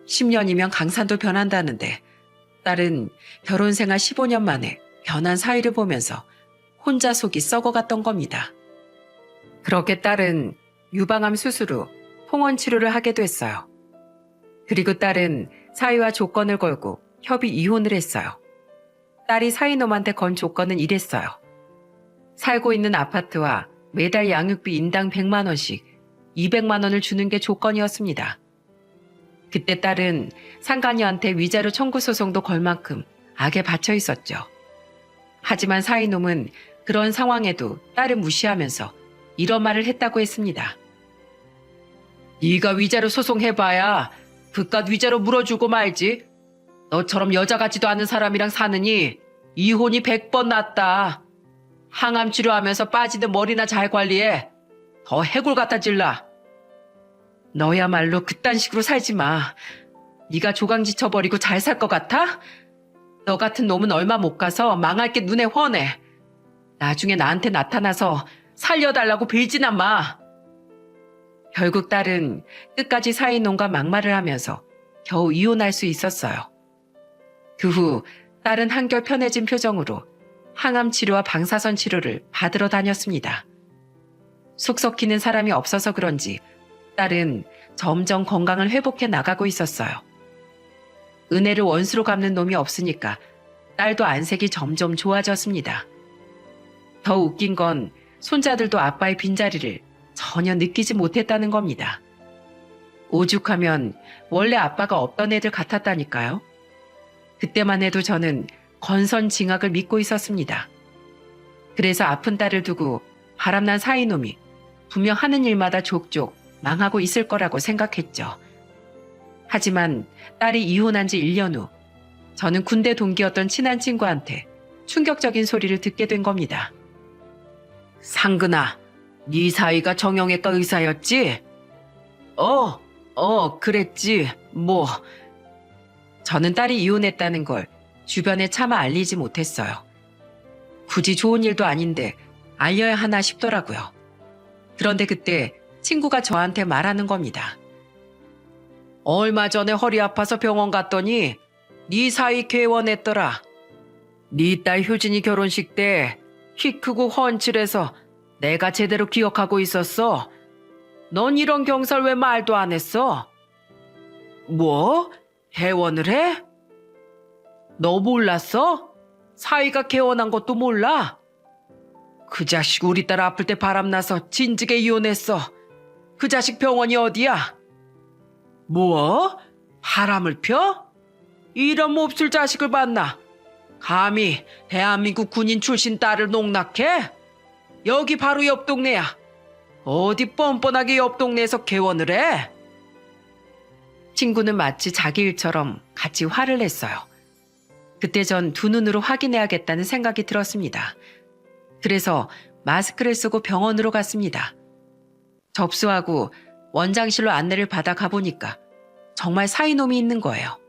10년이면 강산도 변한다는데 딸은 결혼 생활 15년 만에 변한 사위를 보면서 혼자 속이 썩어갔던 겁니다. 그렇게 딸은 유방암 수술 후 통원 치료를 하게 됐어요. 그리고 딸은 사위와 조건을 걸고 협의 이혼을 했어요. 딸이 사위놈한테 건 조건은 이랬어요. 살고 있는 아파트와 매달 양육비 인당 100만 원씩 200만 원을 주는 게 조건이었습니다. 그때 딸은 상간녀한테 위자료 청구 소송도 걸 만큼 악에 받쳐 있었죠. 하지만 사위놈은 그런 상황에도 딸을 무시하면서 이런 말을 했다고 했습니다. 네가 위자료 소송해봐야 그깟 위자료 물어주고 말지. 너처럼 여자 같지도 않은 사람이랑 사느니 이혼이 100번 낫다. 항암 치료하면서 빠지는 머리나 잘 관리해. 더 해골 같아질라. 너야말로 그딴 식으로 살지 마. 네가 조강지쳐 버리고 잘 살 것 같아? 너 같은 놈은 얼마 못 가서 망할 게 눈에 훤해. 나중에 나한테 나타나서 살려달라고 빌지나 마. 결국 딸은 끝까지 사위놈과 막말을 하면서 겨우 이혼할 수 있었어요. 그 후 딸은 한결 편해진 표정으로 항암 치료와 방사선 치료를 받으러 다녔습니다. 속 썩히는 사람이 없어서 그런지 딸은 점점 건강을 회복해 나가고 있었어요. 은혜를 원수로 갚는 놈이 없으니까 딸도 안색이 점점 좋아졌습니다. 더 웃긴 건 손자들도 아빠의 빈자리를 전혀 느끼지 못했다는 겁니다. 오죽하면 원래 아빠가 없던 애들 같았다니까요. 그때만 해도 저는 건선징악을 믿고 있었습니다. 그래서 아픈 딸을 두고 바람난 사이놈이 분명 하는 일마다 족족 망하고 있을 거라고 생각했죠. 하지만 딸이 이혼한 지 1년 후 저는 군대 동기였던 친한 친구한테 충격적인 소리를 듣게 된 겁니다. 상근아, 네 사위가 정형외과 의사였지? 그랬지. 뭐. 저는 딸이 이혼했다는 걸 주변에 차마 알리지 못했어요. 굳이 좋은 일도 아닌데 알려야 하나 싶더라고요. 그런데 그때 친구가 저한테 말하는 겁니다. 얼마 전에 허리 아파서 병원 갔더니 네 사위 개원했더라. 네 딸 효진이 결혼식 때 키 크고 훤칠해서 내가 제대로 기억하고 있었어. 넌 이런 경사를 왜 말도 안 했어? 뭐? 개원을 해? 너 몰랐어? 사위가 개원한 것도 몰라? 그 자식 우리 딸 아플 때 바람나서 진즉에 이혼했어. 그 자식 병원이 어디야? 뭐? 바람을 펴? 이런 몹쓸 자식을 봤나? 감히 대한민국 군인 출신 딸을 농락해? 여기 바로 옆 동네야. 어디 뻔뻔하게 옆 동네에서 개원을 해? 친구는 마치 자기 일처럼 같이 화를 냈어요. 그때 전 두 눈으로 확인해야겠다는 생각이 들었습니다. 그래서 마스크를 쓰고 병원으로 갔습니다. 접수하고 원장실로 안내를 받아 가보니까 정말 사이놈이 있는 거예요.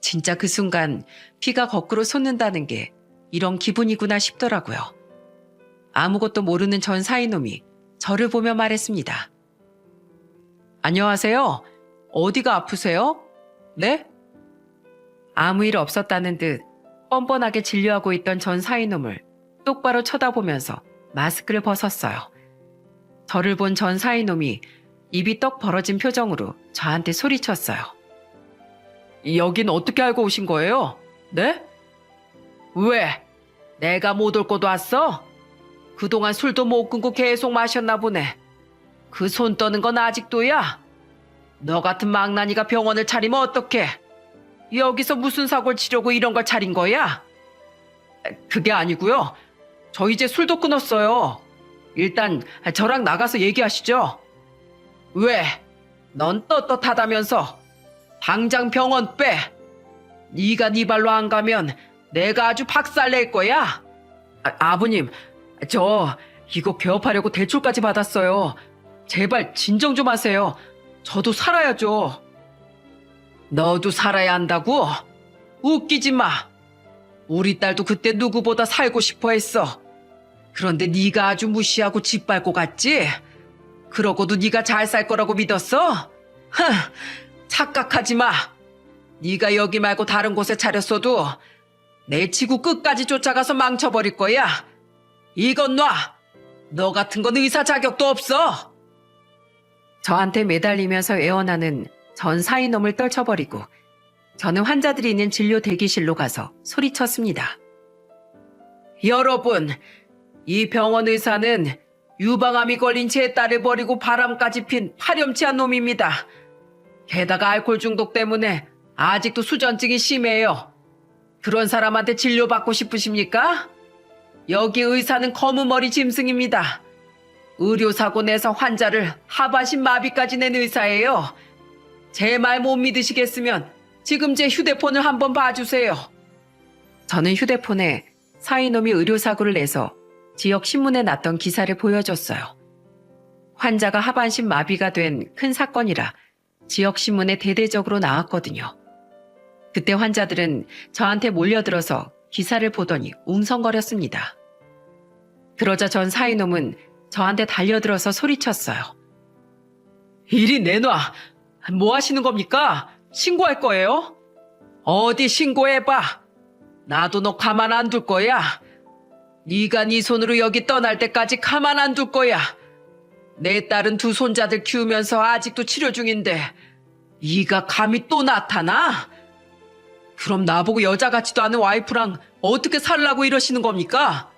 진짜 그 순간 피가 거꾸로 솟는다는 게 이런 기분이구나 싶더라고요. 아무것도 모르는 전 사이놈이 저를 보며 말했습니다. 안녕하세요. 어디가 아프세요? 네? 아무 일 없었다는 듯 뻔뻔하게 진료하고 있던 전 사이놈을 똑바로 쳐다보면서 마스크를 벗었어요. 저를 본 전 사이놈이 입이 떡 벌어진 표정으로 저한테 소리쳤어요. 여긴 어떻게 알고 오신 거예요? 네? 왜? 내가 못 올 것도 왔어? 그동안 술도 못 끊고 계속 마셨나 보네. 그 손 떠는 건 아직도야? 너 같은 망나니가 병원을 차리면 어떡해? 여기서 무슨 사고를 치려고 이런 걸 차린 거야? 그게 아니고요. 저 이제 술도 끊었어요. 일단 저랑 나가서 얘기하시죠. 왜? 넌 떳떳하다면서. 당장 병원 빼. 네가 네 발로 안 가면 내가 아주 박살낼 거야. 아버님, 저 이거 개업하려고 대출까지 받았어요. 제발 진정 좀 하세요. 저도 살아야죠. 너도 살아야 한다고? 웃기지 마. 우리 딸도 그때 누구보다 살고 싶어 했어. 그런데 네가 아주 무시하고 짓밟고 갔지? 그러고도 네가 잘 살 거라고 믿었어? 착각하지 마. 네가 여기 말고 다른 곳에 차렸어도 내 지구 끝까지 쫓아가서 망쳐버릴 거야. 이건 놔. 너 같은 건 의사 자격도 없어. 저한테 매달리면서 애원하는 전 사이놈을 떨쳐버리고 저는 환자들이 있는 진료 대기실로 가서 소리쳤습니다. 여러분, 이 병원 의사는 유방암이 걸린 제 딸을 버리고 바람까지 핀 파렴치한 놈입니다. 게다가 알코올 중독 때문에 아직도 수전증이 심해요. 그런 사람한테 진료받고 싶으십니까? 여기 의사는 검은머리 짐승입니다. 의료사고 내서 환자를 하반신 마비까지 낸 의사예요. 제 말 못 믿으시겠으면 지금 제 휴대폰을 한번 봐주세요. 저는 휴대폰에 사이놈이 의료사고를 내서 지역 신문에 났던 기사를 보여줬어요. 환자가 하반신 마비가 된 큰 사건이라 지역 신문에 대대적으로 나왔거든요. 그때 환자들은 저한테 몰려들어서 기사를 보더니 웅성거렸습니다. 그러자 전 사이놈은 저한테 달려들어서 소리쳤어요. 이리 내놔. 뭐 하시는 겁니까? 신고할 거예요? 어디 신고해봐. 나도 너 가만 안 둘 거야. 네가 네 손으로 여기 떠날 때까지 가만 안 둘 거야. 내 딸은 두 손자들 키우면서 아직도 치료 중인데 네가 감히 또 나타나? 그럼 나보고 여자 같지도 않은 와이프랑 어떻게 살라고 이러시는 겁니까?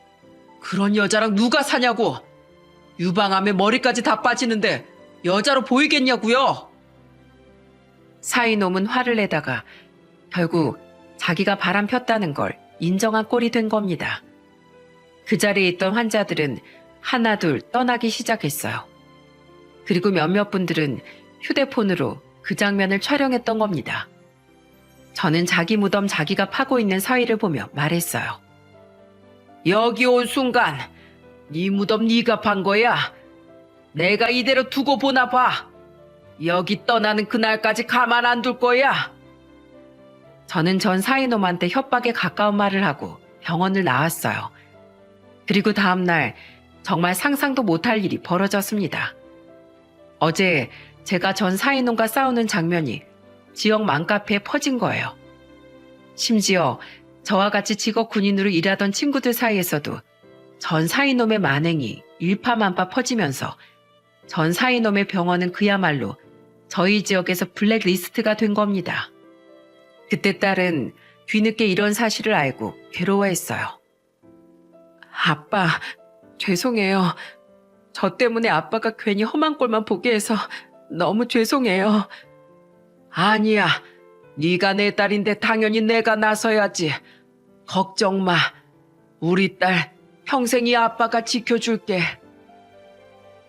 그런 여자랑 누가 사냐고. 유방암에 머리까지 다 빠지는데 여자로 보이겠냐고요. 사이놈은 화를 내다가 결국 자기가 바람 폈다는 걸 인정한 꼴이 된 겁니다. 그 자리에 있던 환자들은 하나둘 떠나기 시작했어요. 그리고 몇몇 분들은 휴대폰으로 그 장면을 촬영했던 겁니다. 저는 자기 무덤 자기가 파고 있는 사위를 보며 말했어요. 여기 온 순간 네 무덤 네가 판 거야. 내가 이대로 두고 보나 봐. 여기 떠나는 그날까지 가만 안 둘 거야. 저는 전 사이놈한테 협박에 가까운 말을 하고 병원을 나왔어요. 그리고 다음날 정말 상상도 못할 일이 벌어졌습니다. 어제 제가 전 사이놈과 싸우는 장면이 지역 맘카페에 퍼진 거예요. 심지어 저와 같이 직업 군인으로 일하던 친구들 사이에서도 전 사이놈의 만행이 일파만파 퍼지면서 전 사이놈의 병원은 그야말로 저희 지역에서 블랙리스트가 된 겁니다. 그때 딸은 뒤늦게 이런 사실을 알고 괴로워했어요. 아빠, 죄송해요. 저 때문에 아빠가 괜히 험한 꼴만 보게 해서 너무 죄송해요. 아니야. 네가 내 딸인데 당연히 내가 나서야지. 걱정 마. 우리 딸 평생 이 아빠가 지켜줄게.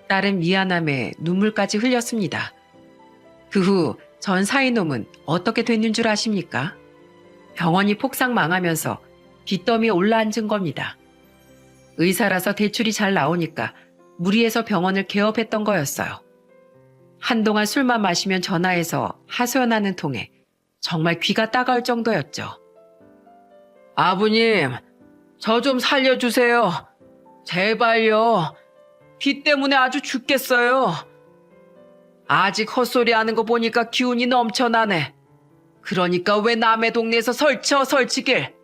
딸은 미안함에 눈물까지 흘렸습니다. 그 후 전 사이놈은 어떻게 됐는 줄 아십니까? 병원이 폭삭 망하면서 빚더미에 올라앉은 겁니다. 의사라서 대출이 잘 나오니까 무리해서 병원을 개업했던 거였어요. 한동안 술만 마시면 전화해서 하소연하는 통에 정말 귀가 따가울 정도였죠. 아버님, 저 좀 살려주세요. 제발요. 빚 때문에 아주 죽겠어요. 아직 헛소리 하는 거 보니까 기운이 넘쳐나네. 그러니까 왜 남의 동네에서 설치길.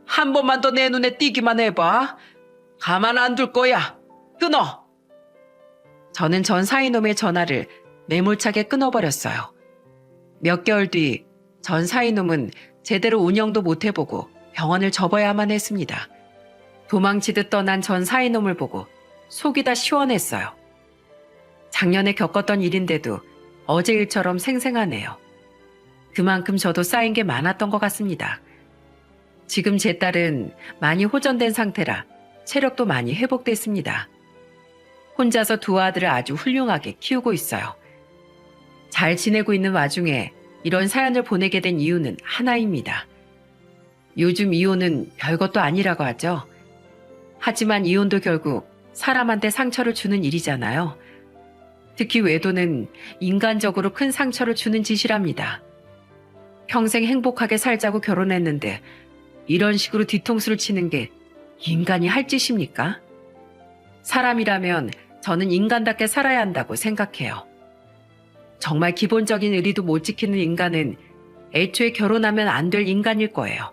한 번만 더 내 눈에 띄기만 해봐. 가만 안 둘 거야. 끊어. 저는 전 사이놈의 전화를 매몰차게 끊어버렸어요. 몇 개월 뒤 전 사이놈은 제대로 운영도 못 해보고 병원을 접어야만 했습니다. 도망치듯 떠난 전 사이놈을 보고 속이 다 시원했어요. 작년에 겪었던 일인데도 어제 일처럼 생생하네요. 그만큼 저도 쌓인 게 많았던 것 같습니다. 지금 제 딸은 많이 호전된 상태라 체력도 많이 회복됐습니다. 혼자서 두 아들을 아주 훌륭하게 키우고 있어요. 잘 지내고 있는 와중에 이런 사연을 보내게 된 이유는 하나입니다. 요즘 이혼은 별것도 아니라고 하죠. 하지만 이혼도 결국 사람한테 상처를 주는 일이잖아요. 특히 외도는 인간적으로 큰 상처를 주는 짓이랍니다. 평생 행복하게 살자고 결혼했는데 이런 식으로 뒤통수를 치는 게 인간이 할 짓입니까? 사람이라면 저는 인간답게 살아야 한다고 생각해요. 정말 기본적인 의리도 못 지키는 인간은 애초에 결혼하면 안 될 인간일 거예요.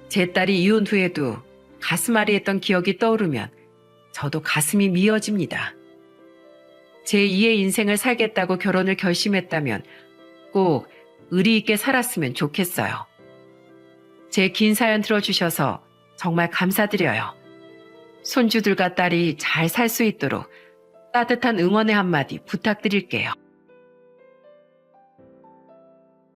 제 딸이 이혼 후에도 가슴앓이 했던 기억이 떠오르면 저도 가슴이 미어집니다. 제 2의 인생을 살겠다고 결혼을 결심했다면 꼭 의리 있게 살았으면 좋겠어요. 제 긴 사연 들어주셔서 정말 감사드려요. 손주들과 딸이 잘 살 수 있도록 따뜻한 응원의 한마디 부탁드릴게요.